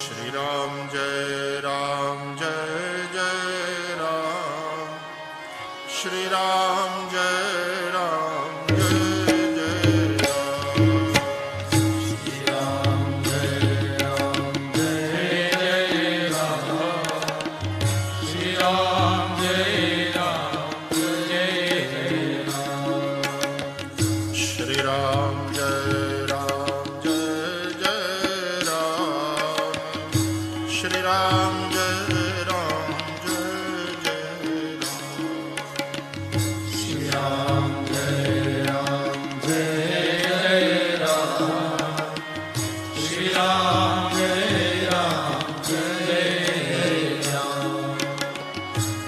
Shri Ram Jai Ram Jai Jai Ram. Shri Ram Jai Ram Jai Jai Ram. Shri Ram Jai Ram Jai Jai Ram. Shri Ram Jai Ram Jai Jai Ram. Shri Ram Jai Ram Jai Jai Ram. Shri Ram Jai Ram Jai Jai Ram. Shri Ram Jai Ram Jai Jai Ram. Shri Ram Jai Ram Jai Ram.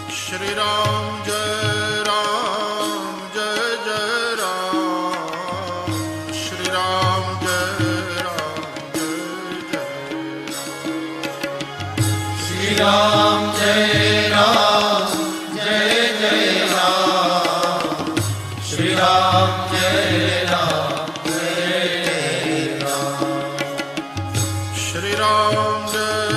Shri Ram Jai Ram Jai Jai Ram. Shri Ram Jai Ram Jai Jai Ram. Shri Ram Jai Ram Jai Jai Ram. Shri Ram Jai Ram Jai Jai Ram. Shri Ram Jai